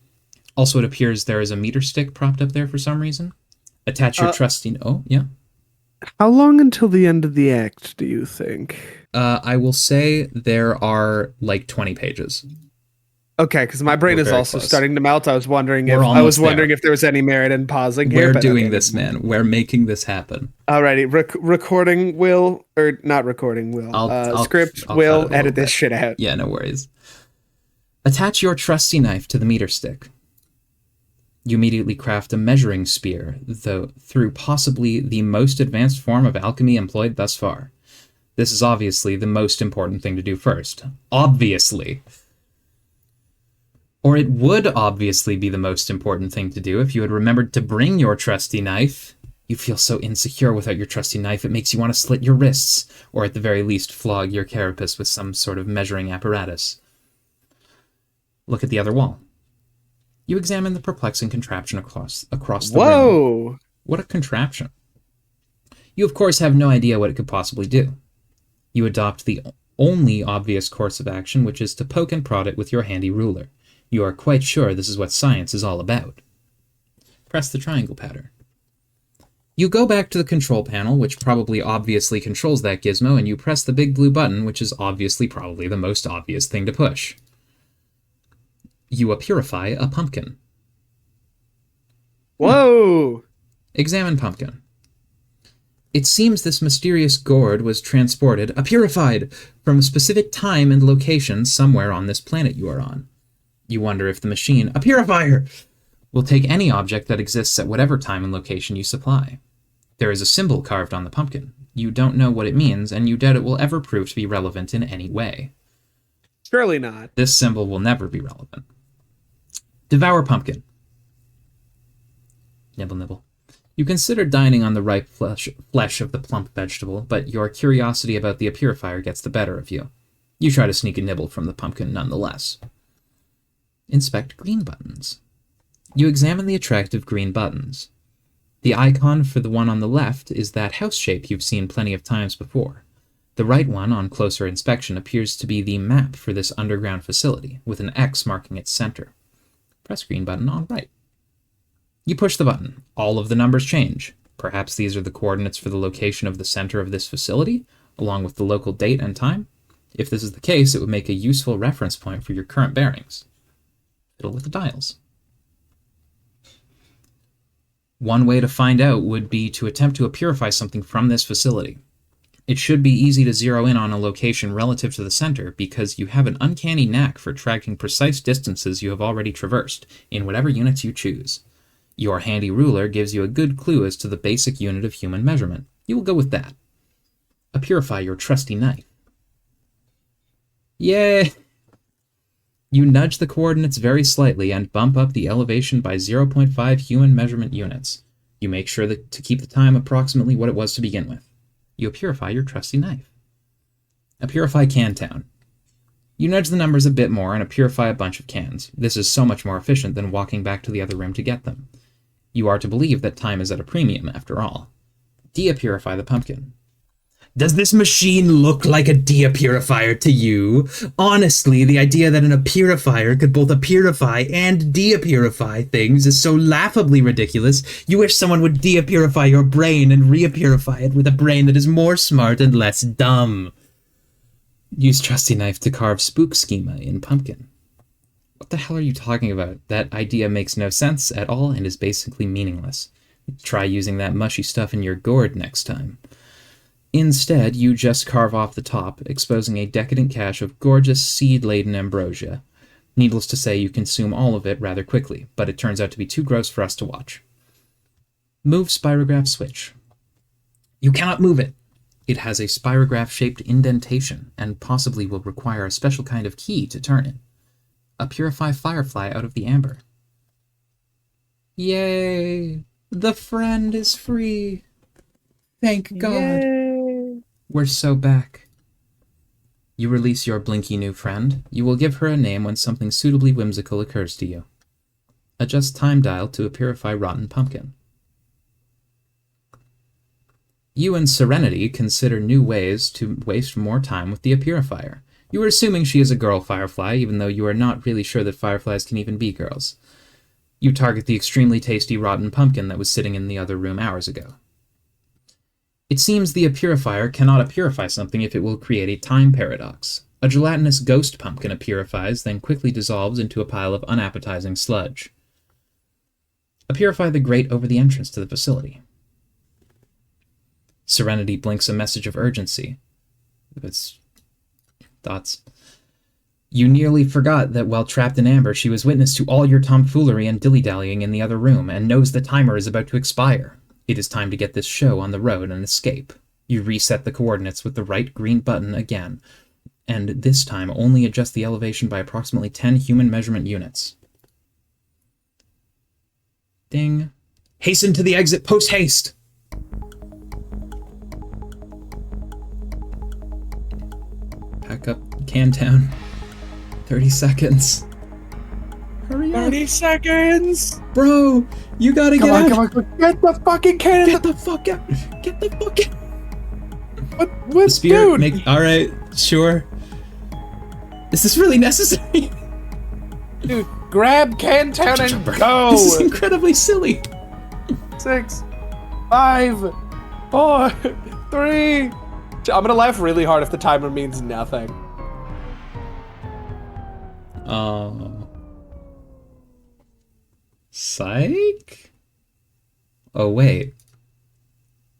Also, it appears there is a meter stick propped up there for some reason. Attach your trusty... Oh, yeah? How long until the end of the act, do you think? I will say there are like 20 pages. Okay, because my brain We're is very also close. starting to melt. I was wondering We're if there was any merit in pausing here. We're but doing okay. this, man. We're making this happen. Alrighty, recording will, or not recording will. Script I'll will cut it a edit little this shit out. Yeah, no worries. Attach your trusty knife to the meter stick. You immediately craft a measuring spear, though through possibly the most advanced form of alchemy employed thus far. This is obviously the most important thing to do first. Obviously. Or it would obviously be the most important thing to do if you had remembered to bring your trusty knife. You feel so insecure without your trusty knife it makes you want to slit your wrists, or at the very least flog your carapace with some sort of measuring apparatus. Look at the other wall. You examine the perplexing contraption across the room. Whoa! What a contraption. You, of course, have no idea what it could possibly do. You adopt the only obvious course of action, which is to poke and prod it with your handy ruler. You are quite sure this is what science is all about. Press the triangle pattern. You go back to the control panel, which probably obviously controls that gizmo, and you press the big blue button, which is obviously probably the most obvious thing to push. You purify a pumpkin. Whoa! Examine pumpkin. It seems this mysterious gourd was transported, purified, from a specific time and location somewhere on this planet you are on. You wonder if the machine, a purifier, will take any object that exists at whatever time and location you supply. There is a symbol carved on the pumpkin. You don't know what it means, and you doubt it will ever prove to be relevant in any way. Surely not. This symbol will never be relevant. Devour pumpkin. Nibble, nibble. You consider dining on the ripe flesh of the plump vegetable, but your curiosity about the purifier gets the better of you. You try to sneak a nibble from the pumpkin nonetheless. Inspect green buttons. You examine the attractive green buttons. The icon for the one on the left is that house shape you've seen plenty of times before. The right one, on closer inspection, appears to be the map for this underground facility, with an X marking its center. Press green button on right. You push the button. All of the numbers change. Perhaps these are the coordinates for the location of the center of this facility, along with the local date and time? If this is the case, it would make a useful reference point for your current bearings. Fiddle with the dials. One way to find out would be to attempt to purify something from this facility. It should be easy to zero in on a location relative to the center because you have an uncanny knack for tracking precise distances you have already traversed, in whatever units you choose. Your handy ruler gives you a good clue as to the basic unit of human measurement. You will go with that. Purify your trusty knife. Yay! You nudge the coordinates very slightly and bump up the elevation by 0.5 human measurement units. You make sure to keep the time approximately what it was to begin with. You purify your trusty knife. Purify Cantown. You nudge the numbers a bit more and purify a bunch of cans. This is so much more efficient than walking back to the other room to get them. You are to believe that time is at a premium, after all. Purify the pumpkin. Does this machine look like a purifier to you? Honestly, the idea that an purifier could both purify and purify things is so laughably ridiculous, you wish someone would purify your brain and repurify it with a brain that is more smart and less dumb. Use trusty knife to carve spook schema in pumpkin. What the hell are you talking about? That idea makes no sense at all and is basically meaningless. Try using that mushy stuff in your gourd next time. Instead, you just carve off the top, exposing a decadent cache of gorgeous seed-laden ambrosia. Needless to say, you consume all of it rather quickly, but it turns out to be too gross for us to watch. Move spirograph switch. You cannot move it. It has a spirograph-shaped indentation, and possibly will require a special kind of key to turn it. Purify firefly out of the amber. Yay! The friend is free! Thank God! Yay. We're so back. You release your blinky new friend. You will give her a name when something suitably whimsical occurs to you. Adjust time dial to purify rotten pumpkin. You and Serenity consider new ways to waste more time with the purifier. You are assuming she is a girl firefly, even though you are not really sure that fireflies can even be girls. You target the extremely tasty rotten pumpkin that was sitting in the other room hours ago. It seems the purifier cannot purify something if it will create a time paradox. A gelatinous ghost pumpkin purifies, then quickly dissolves into a pile of unappetizing sludge. Purify the grate over the entrance to the facility. Serenity blinks a message of urgency. It's thoughts. You nearly forgot that while trapped in amber, she was witness to all your tomfoolery and dilly-dallying in the other room, and knows the timer is about to expire. It is time to get this show on the road and escape. You reset the coordinates with the right green button again, and this time only adjust the elevation by approximately 10 human measurement units. Ding. Hasten to the exit post-haste! Pack up Cantown. 30 seconds. Hurry up. 30 seconds! Bro, you gotta get out. Come on. Get the fucking can! Get the fuck out. Get the fuck out. What, The spirit dude? Alright, sure. Is this really necessary? Dude, grab Cantown and go! This is incredibly silly. 6, 5, 4, 3. I'm gonna laugh really hard if the timer means nothing. Psych? Oh, wait.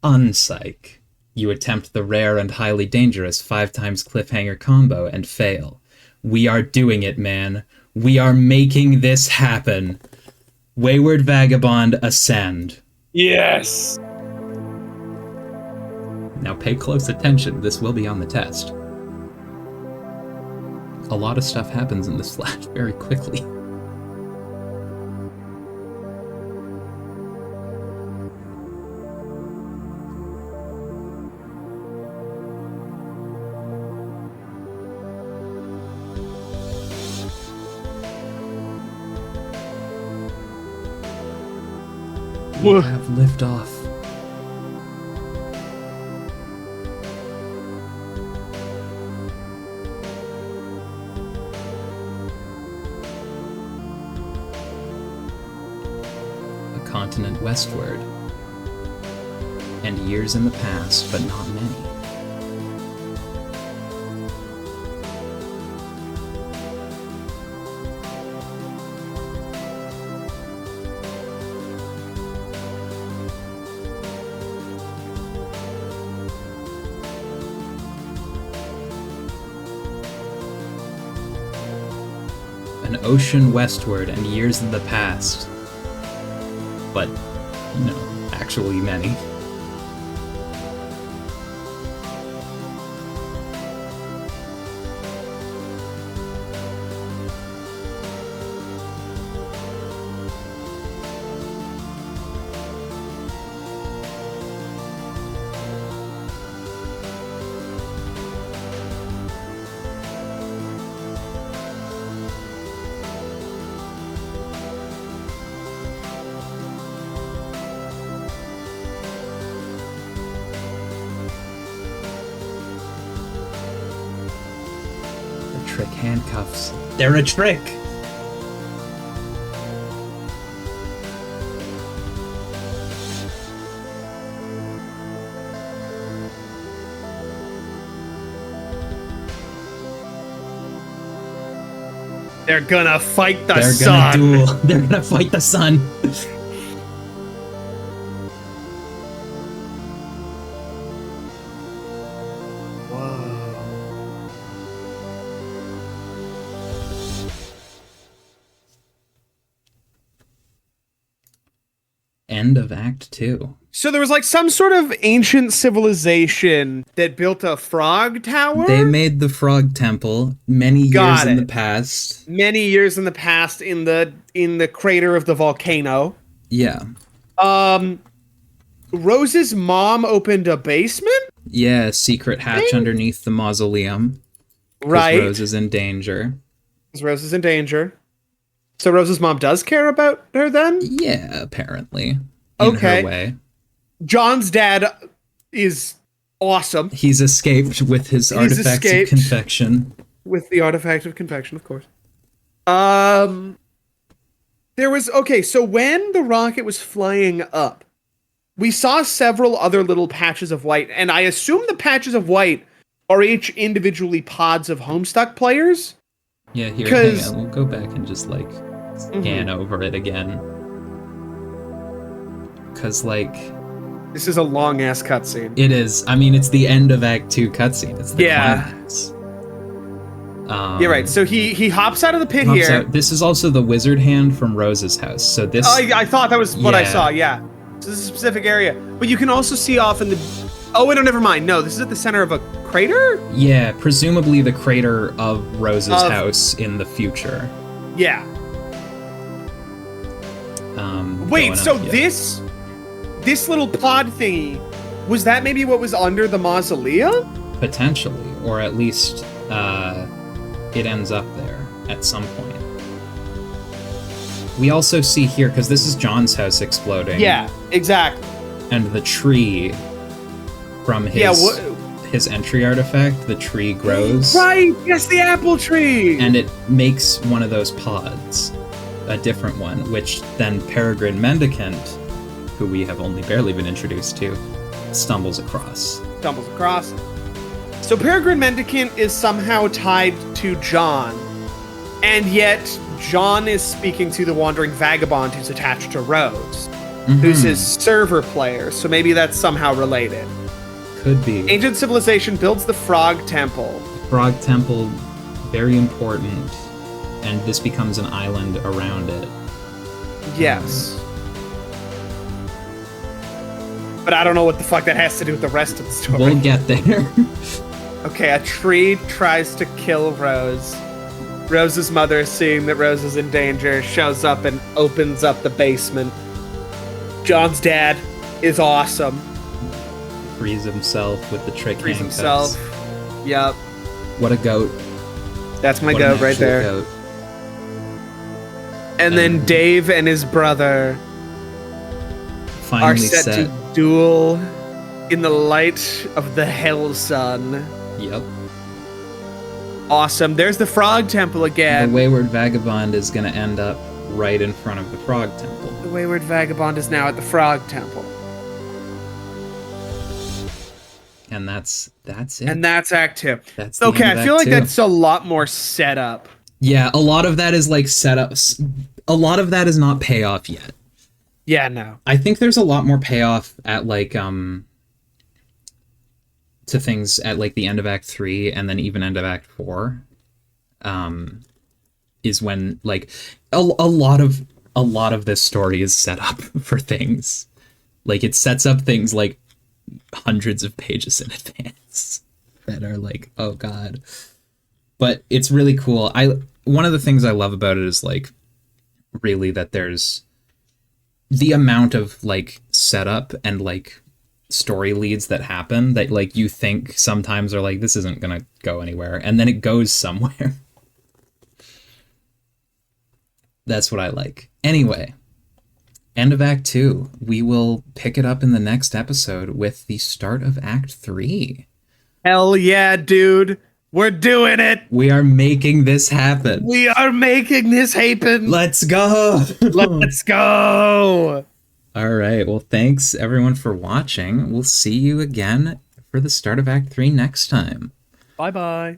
Unpsych. You attempt the rare and highly dangerous 5x cliffhanger combo and fail. We are doing it, man. We are making this happen. Wayward Vagabond, ascend. Yes! Now pay close attention, this will be on the test. A lot of stuff happens in this flash very quickly. We have liftoff. A continent westward. And years in the past, but not many. An ocean westward and years in the past. But, actually many. Trick handcuffs. They're a trick! They're gonna fight the They're sun. gonna duel. They're gonna fight the sun. End of Act 2. So there was like some sort of ancient civilization that built a frog tower? They made the frog temple many years in the past. Many years in the past in the crater of the volcano. Yeah. Rose's mom opened a basement? Yeah, secret hatch underneath the mausoleum. Right. Rose is in danger. Rose is in danger. So Rose's mom does care about her then? Yeah, apparently. In her way. John's dad is awesome. He's escaped with his artifacts of confection. With the artifact of confection, of course. There was... Okay, so when the rocket was flying up, we saw several other little patches of white, and I assume the patches of white are each individually pods of Homestuck players. Yeah, here, hang on. We'll go back and just, like, scan over it again. Because, like... This is a long-ass cutscene. It is. I mean, it's the end of Act 2 cutscene. It's the climax. You're right. So he hops out of the pit here. This is also the wizard hand from Rose's house. So this... I thought that was what I saw, yeah. So this is a specific area. But you can also see off in the... Oh, wait, no, never mind. No, this is at the center of a crater? Yeah, presumably the crater of Rose's house in the future. Yeah. Wait, so this little pod thingy, was that maybe what was under the mausoleum? Potentially, or at least it ends up there at some point. We also see here, because this is John's house exploding. Yeah, exactly. And the tree from his entry artifact, the tree grows. Right, yes, the apple tree! And it makes one of those pods, a different one, which then Peregrine Mendicant, who we have only barely been introduced to, stumbles across. So Peregrine Mendicant is somehow tied to John, and yet John is speaking to the Wandering Vagabond who's attached to Rose, who's his server player, so maybe that's somehow related. Could be. Ancient civilization builds the Frog Temple. Frog Temple, very important, and this becomes an island around it. Yes. But I don't know what the fuck that has to do with the rest of the story. We'll get there. Okay, a tree tries to kill Rose. Rose's mother, seeing that Rose is in danger, shows up and opens up the basement. John's dad is awesome. Frees himself with the trick Frees handcuffs. himself. Yep. What a goat. That's my What an goat right actual there. goat. And then Dave and his brother are Finally set set. to duel in the light of the Hell Sun. Yep. Awesome. There's the Frog Temple The again. Wayward Vagabond is going to end up right in front of the Frog Temple. The Wayward Vagabond is now at the Frog Temple. And that's it. And that's Act 2. That's the Okay, end of I feel Act like 2. that's a lot more setup. Yeah, a lot of that is like setups. A lot of that is not payoff yet. Yeah, no. I think there's a lot more payoff at like to things at like the end of Act 3 and then even end of Act 4. Is when like a lot of this story is set up for things. Like it sets up things like hundreds of pages in advance that are like, oh god. But it's really cool. One of the things I love about it is like really that there's the amount of like setup and like story leads that happen that like you think sometimes are like this isn't gonna go anywhere, and then it goes somewhere. That's what I like. Anyway, end of Act 2. We will pick it up in the next episode with the start of Act 3. Hell yeah, dude. We're doing it. We are making this happen. We are making this happen. Let's go. Let's go. All right. Well, thanks everyone for watching. We'll see you again for the start of Act 3 next time. Bye-bye.